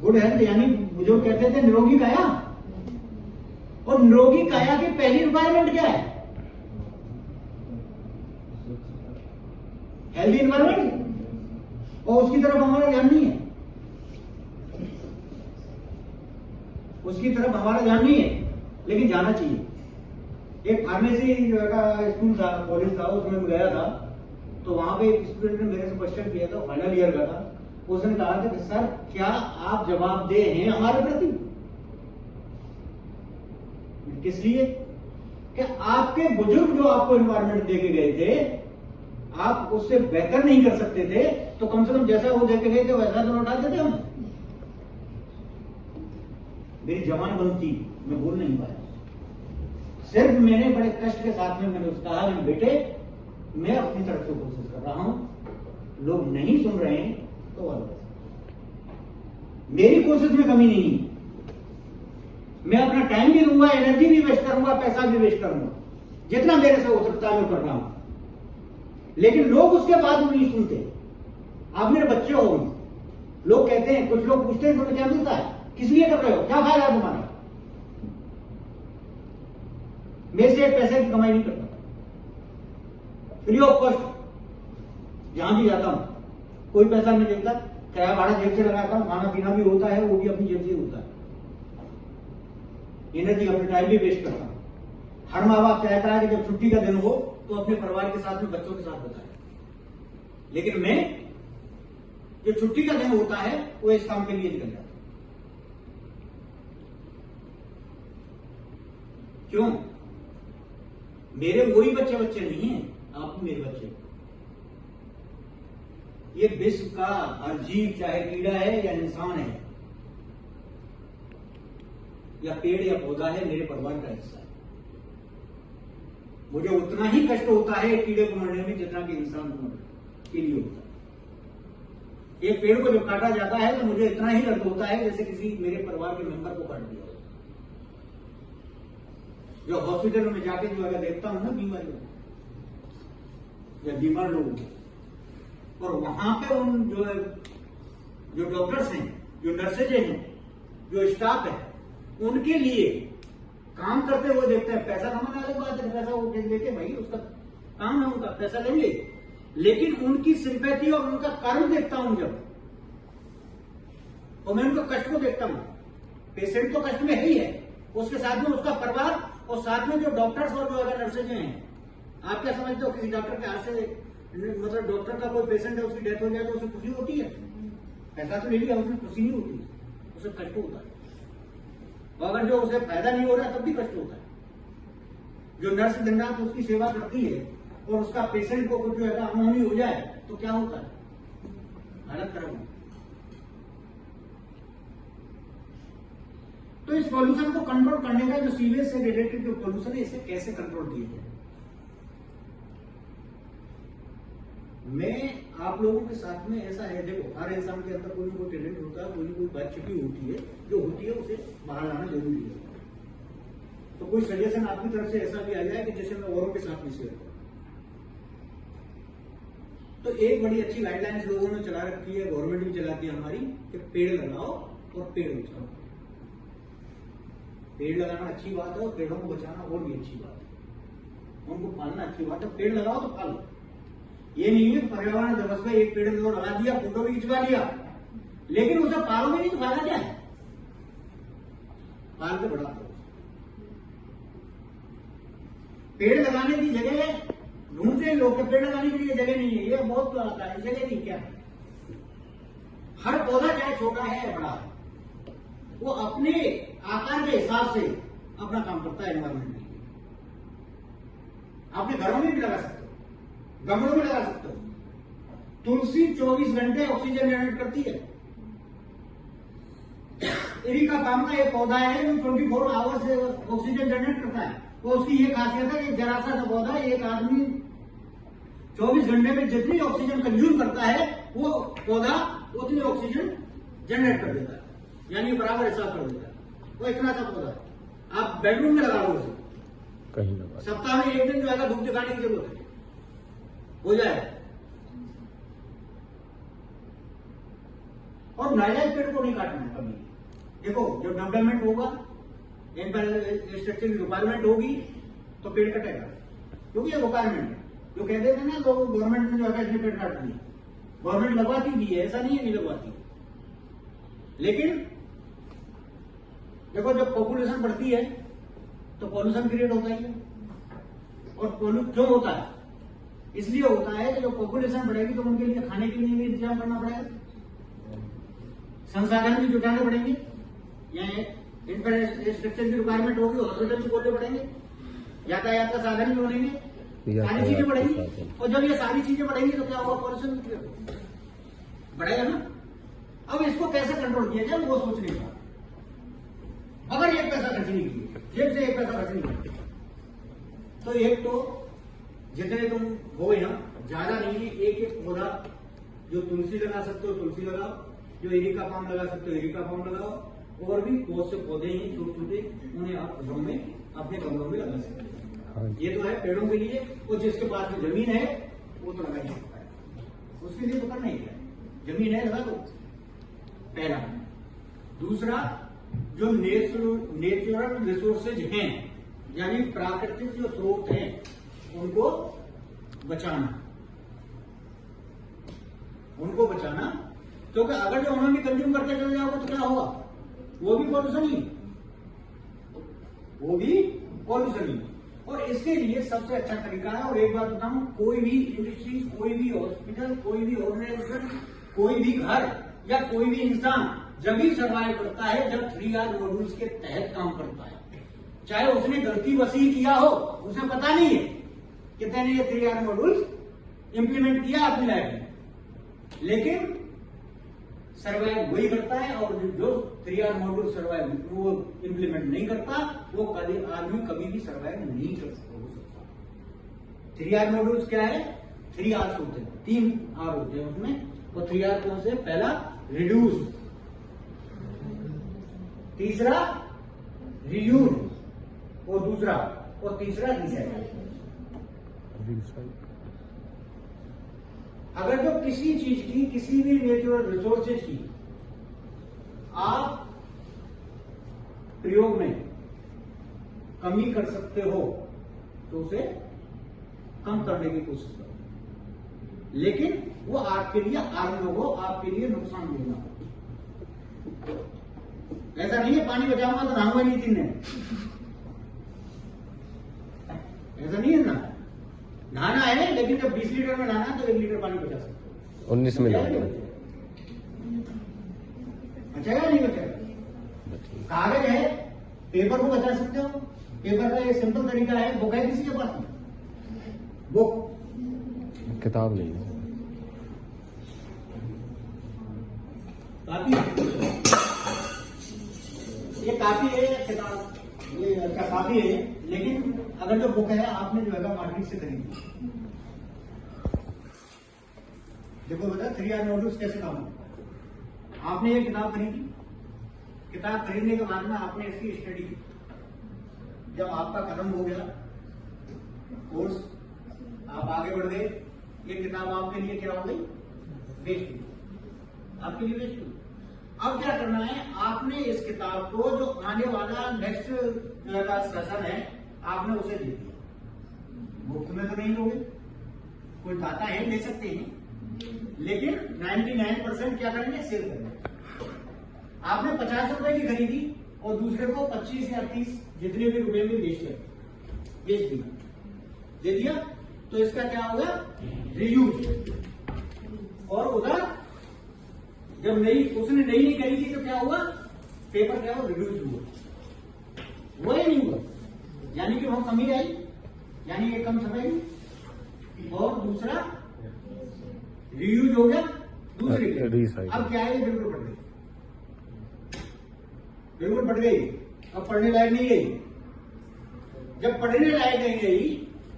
Good health यानी जो कहते थे निरोगी काया, और निरोगी काया की पहली रिक्वायरमेंट क्या है? Healthy environment. और उसकी तरफ हमारा ध्यान नहीं है, उसकी तरफ हमारा ध्यान नहीं है, लेकिन जाना चाहिए। एक फार्मेसी का स्कूल था, कॉलेज था, उसमें मैं गया था, तो वहां पे एक स्टूडेंट ने मेरे से क्वेश्चन किया था, फाइनल ईयर का था। उसने कहा था कि सर क्या आप जवाबदेह हैं हमारे प्रति? किस लिए? कि आपके बुजुर्ग जो आपको एनवायरमेंट देके गए थे, आप उससे बेहतर नहीं कर सकते थे, तो कम से कम जैसा वो देके गए थे वैसा तो लौटा देते हम। मेरी जवान बनती, मैं बोल नहीं पाया। सिर्फ मैंने बड़े कष्ट के साथ में मैंने उसका कहा, बेटे मैं अपनी तरफ से कोशिश कर रहा हूं, लोग नहीं सुन रहे हैं तो अलग, मेरी कोशिश में कमी नहीं है। मैं अपना टाइम भी दूंगा, एनर्जी भी वेस्ट करूंगा, पैसा भी वेस्ट करूंगा, जितना मेरे से हो सकता है मैं कर रहा हूं। लेकिन लोग उसके बाद भी नहीं सुनते। आप मेरे बच्चे हो, लोग कहते हैं, कुछ लोग पूछते हैं तुम्हें क्या मिलता है, किस लिए कर रहे हो, क्या फायदा है तुम्हारा? मैं से एक पैसे की कमाई नहीं करता, फ्री ऑफ कॉस्ट जहां भी जाता हूं, कोई पैसा नहीं देता, किराया भाड़ा जेब से लगाता हूं, खाना पीना भी होता है, वो भी अपनी जेब से होता है, एनर्जी अपने टाइम भी वेस्ट करता हूं। हर माँ बाप चाहता है कि जब छुट्टी का दिन हो तो अपने परिवार के साथ में, बच्चों के साथ बताए, लेकिन मैं जो छुट्टी का दिन होता है वो इस काम के लिए निकल जाता हूं। क्यों? मेरे वही बच्चे नहीं हैं, आप मेरे बच्चे। ये विश्व का हर जीव, चाहे कीड़ा है या इंसान है या पेड़ या पौधा है, मेरे परिवार का हिस्सा है। मुझे उतना ही कष्ट होता है कीड़े को मरने में जितना कि इंसान को मरने के लिए होता है। एक पेड़ को जब काटा जाता है तो मुझे इतना ही दर्द होता है जैसे किसी मेरे परिवार के मेंबर को काट दिया हो। जो हॉस्पिटल में जाके जो अगर देखता हूं ना बीमारियों या बीमार लोगों को, और वहां पे उन जो डॉक्टर्स हैं, जो नर्सेज हैं, जो स्टाफ है, उनके लिए काम करते हुए देखते हैं। पैसा कमाने वाली बात है, पैसा वो देते भाई, उसका काम है, उनका पैसा लेंगे, लेकिन उनकी सिंपैथी और उनका कर्म देखता हूं जब, और मैं उनका कष्ट को देखता हूं। पेशेंट तो कष्ट में ही है, उसके साथ में उसका परिवार, और साथ में जो डॉक्टर्स और जो अगर नर्सेज हैं। आप क्या समझते हो, किसी डॉक्टर के हाथ से, मतलब डॉक्टर का कोई पेशेंट है, उसकी डेथ हो जाए तो उसे खुशी होती है? पैसा तो ले लिया, उसमें खुशी नहीं होती, उसे कष्ट होता है। और अगर जो उसे फायदा नहीं हो रहा तब भी कष्ट होता है। जो नर्स दिन रात उसकी सेवा करती है और उसका पेशेंट को कुछ जो है अनहोनी हो जाए तो क्या होता है? हालत खराब होती है। तो इस पॉल्यूशन को कंट्रोल करने का, जो सीवेज से रिलेटेड जो पॉल्यूशन है, इसे कैसे कंट्रोल किया जाए? मैं आप लोगों के साथ में, ऐसा है, देखो हर इंसान के अंदर कोई ना कोई टैलेंट होता है, कोई ना कोई बात छिपी होती है, जो होती है उसे बाहर लाना जरूरी है। तो कोई सजेशन आपकी तरफ से ऐसा भी आ जाए कि जैसे मैं औरों के साथ में शेयर करूं। तो एक बड़ी अच्छी गाइडलाइंस लोगों ने चला रखी है, गवर्नमेंट भी चलाती है हमारी, कि पेड़ लगाओ और पेड़ बचाओ। पेड़ लगाना अच्छी बात है और पेड़ों को बचाना और भी अच्छी बात है, उनको पालना अच्छी बात है। पेड़ लगाओ तो पालो। ये नहीं है पर्यावरण दिवस में एक पेड़ तो लगा दिया, फोटो भी खिंचवा लिया, लेकिन उसे पालोगे नहीं तो फायदा क्या है? पाल के बड़ा करो। पेड़ लगाने की जगह ढूंढते हैं लोग, पेड़ लगाने के लिए जगह नहीं है, ये बहुत आता है, जगह नहीं क्या? हर पौधा चाहे छोटा है या बड़ा है, वो अपने आकार के हिसाब से अपना काम करता है एनवायरमेंट में। आपने घरों में भी लगा सकते हो, गमलों में लगा सकते हो। तुलसी 24 घंटे ऑक्सीजन जनरेट करती है। एरिका पाम का एक पौधा है जो 24 आवर्स से ऑक्सीजन जनरेट करता है। तो उसकी ये खासियत है कि जरा सा पौधा, एक आदमी 24 घंटे में जितनी ऑक्सीजन कंज्यूम करता है वो पौधा उतनी ऑक्सीजन जनरेट कर देता है, यानी बराबर हिसाब कर देता है। वो इतना सा पौधा है, आप बेडरूम में लगा लो उसे, कहीं लगा, सप्ताह में एक दिन जो है धूप दिखाने की जरूरत है, हो जाए। और नाजायज पेड़ को नहीं काटना है कभी। देखो जब डेवलपमेंट होगा, इंफ्रास्ट्रक्चर की रिक्वायरमेंट होगी तो पेड़ कटेगा, क्योंकि ये रिक्वायरमेंट है। जो कहते थे ना लोग गवर्नमेंट ने जो है इसने पेड़ काट दिए, गवर्नमेंट लगवाती भी है, ऐसा नहीं है नहीं लगवाती। लेकिन देखो जब पॉपुलेशन बढ़ती है तो पॉल्यूशन क्रिएट होता ही है। और पॉल्यूट क्यों होता है? इसलिए होता है कि जब पॉपुलेशन बढ़ेगी तो उनके लिए खाने के लिए भी इंतजाम करना पड़ेगा, संसाधन भी जुटाने पड़ेंगे, या इंफ्रास्ट्रक्चर की रिक्वायरमेंट होगी, हॉस्पिटल भी खोलने पड़ेंगे, यातायात का साधन भी बनेंगे, सारी चीजें बढ़ेंगी। और जब ये सारी चीजें बढ़ेंगी तो क्या होगा? पॉल्यूशन बढ़ेगा ना। अब इसको कैसे कंट्रोल किया जाए वो सोचने का। अगर एक पैसा खर्च नहीं किया, जेब से एक पैसा खर्च नहीं किया, तो एक तो जितने तुम हो ना, ज्यादा नहीं, एक एक पौधा, जो तुलसी लगा सकते हो तुलसी लगाओ, जो एरिका पाम लगा सकते हो एरिका पाम लगाओ, और भी बहुत से पौधे ही छोटे छोटे, उन्हें आप घरों में अपने कमरों में लगा सकते हो। ये तो है पेड़ों के लिए। और जिसके पास में जमीन है वो तो लगा ही सकता है, उसके लिए तो करना ही है, जमीन है लगा दो, पहला। दूसरा, जो नेचुरल रिसोर्सेज हैं, यानी प्राकृतिक जो स्रोत हैं, उनको बचाना, क्योंकि अगर जो उन्होंने कंज्यूम करके चले जाओगे तो क्या होगा? वो भी पॉल्यूशन ही। और इसके लिए सबसे अच्छा तरीका है, और एक बात बताऊं, कोई भी इंडस्ट्रीज, कोई भी हॉस्पिटल, कोई भी ऑर्गेनाइजेशन, कोई भी घर या कोई भी इंसान जब भी सर्वाइव करता है जब 3R मॉड्यूल्स के तहत काम करता है। चाहे उसने गलती वसी किया हो, उसे पता नहीं है कि मैंने ये 3R मॉड्यूल्स इंप्लीमेंट किया अपनी लाइफ में, लेकिन सर्वाइव वही करता है। और जो 3R मॉड्यूल सर्वाइव वो इंप्लीमेंट नहीं करता, वो आदमी कभी भी सर्वाइव नहीं कर सकता। 3R मॉड्यूल्स क्या है? 3 R's होते हैं, 3 R होते हैं उसमें। और 3R कौन से? पहला रिड्यूस, तीसरा रियूज, और तीसरा रिसाइकल। अगर जो किसी चीज की, किसी भी नेचुरल रिसोर्सेज की आप प्रयोग में कमी कर सकते हो तो उसे कम करने की कोशिश करो, लेकिन वो आपके लिए हार्म हो, आपके लिए नुकसान देना हो। ऐसा नहीं है पानी बचाऊंगा तो नहाऊंगा नहीं 3 दिन, ऐसा नहीं है ना। नहाना है, लेकिन जब 20 लीटर में नहाना है तो 1 लीटर पानी बचा सकते हो। 19 में बचेगा नहीं बचेगा? कागज है, पेपर को बचा सकते हो। पेपर का एक सिंपल तरीका है, बुक है किसी के पास? बुक, किताब नहीं, काफी, ये काफी है, किताब ये अच्छा काफी है। लेकिन अगर जो बुक है आपने जो है मार्केट से खरीदी, देखो बेटा 3R मॉड्यूल्स कैसे काम होता है। आपने ये किताब खरीदी, किताब खरीदने के बाद में आपने इसकी स्टडी की, जब आपका खत्म हो गया कोर्स, आप आगे बढ़ गए, ये किताब आपके लिए क्या हो गई? वेस्ट हुई, आपके लिए वेस्ट हुई। अब क्या करना है? आपने इस किताब को, जो आने वाला नेक्स्ट सेशन है, आपने उसे दे दिया। मुफ्त में तो नहीं लोगे, कोई दाता है ले सकते हैं, लेकिन 99% क्या करेंगे? सेल करेंगे। आपने 50 रुपए की खरीदी और दूसरे को 25 या 30 जितने भी रुपए में बेच दिया, दे दिया, तो इसका क्या होगा? रीयूज। और उधर जब उसने नई नहीं खरीदी तो क्या हुआ? पेपर क्या हुआ? रिड्यूस हुआ, वो ही नहीं हुआ, यानी कि वहां कमी आई, यानी एक कम छपेगी, और दूसरा रीयूज हो गया, दूसरी अब क्या है? बिल्कुल बढ़ गई, बिल्कुल बढ़ गई, अब पढ़ने लायक नहीं गई। जब पढ़ने लायक नहीं गई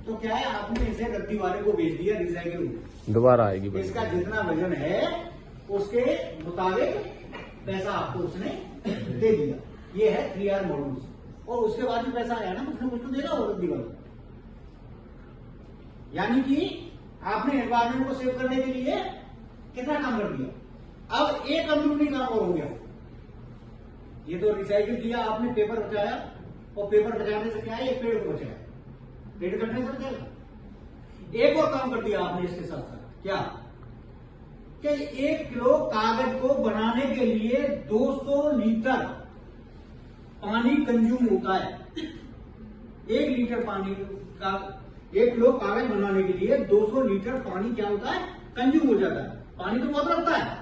तो क्या है? आपने इसे रद्दी वाले को बेच दिया, रिसाइकिल दोबारा आएगी। इसका जितना वजन है उसके मुताबिक पैसा आपको उसने दे दिया। ये है 3R मॉड्यूल्स। और उसके बाद भी पैसा आया ना, उसने कुछ तो देना होगा रद्दी वाला। यानी कि आपने एनवायरमेंट को सेव करने के लिए कितना काम कर दिया? अब एक अंदरूनी काम और हो गया। ये तो रिसाइकिल किया आपने, पेपर बचाया, और पेपर बचाने से क्या है, एक पेड़ को बचाया, पेड़ कटने से बचाएगा। एक और काम कर दिया आपने इसके साथ साथ, क्या कि 1 किलो कागज को बनाने के लिए 200 लीटर पानी कंज्यूम होता है। 1 लीटर पानी का, 1 किलो कागज बनाने के लिए 200 लीटर पानी क्या होता है, कंज्यूम हो जाता है। पानी तो बहुत लगता है,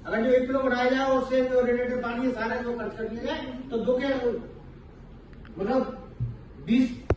अगर जो 1 किलो बनाया जाए और उससे जो रिलेटेड पानी है सारा जो खर्च कर लिया जाए तो 2 क्या मतलब 20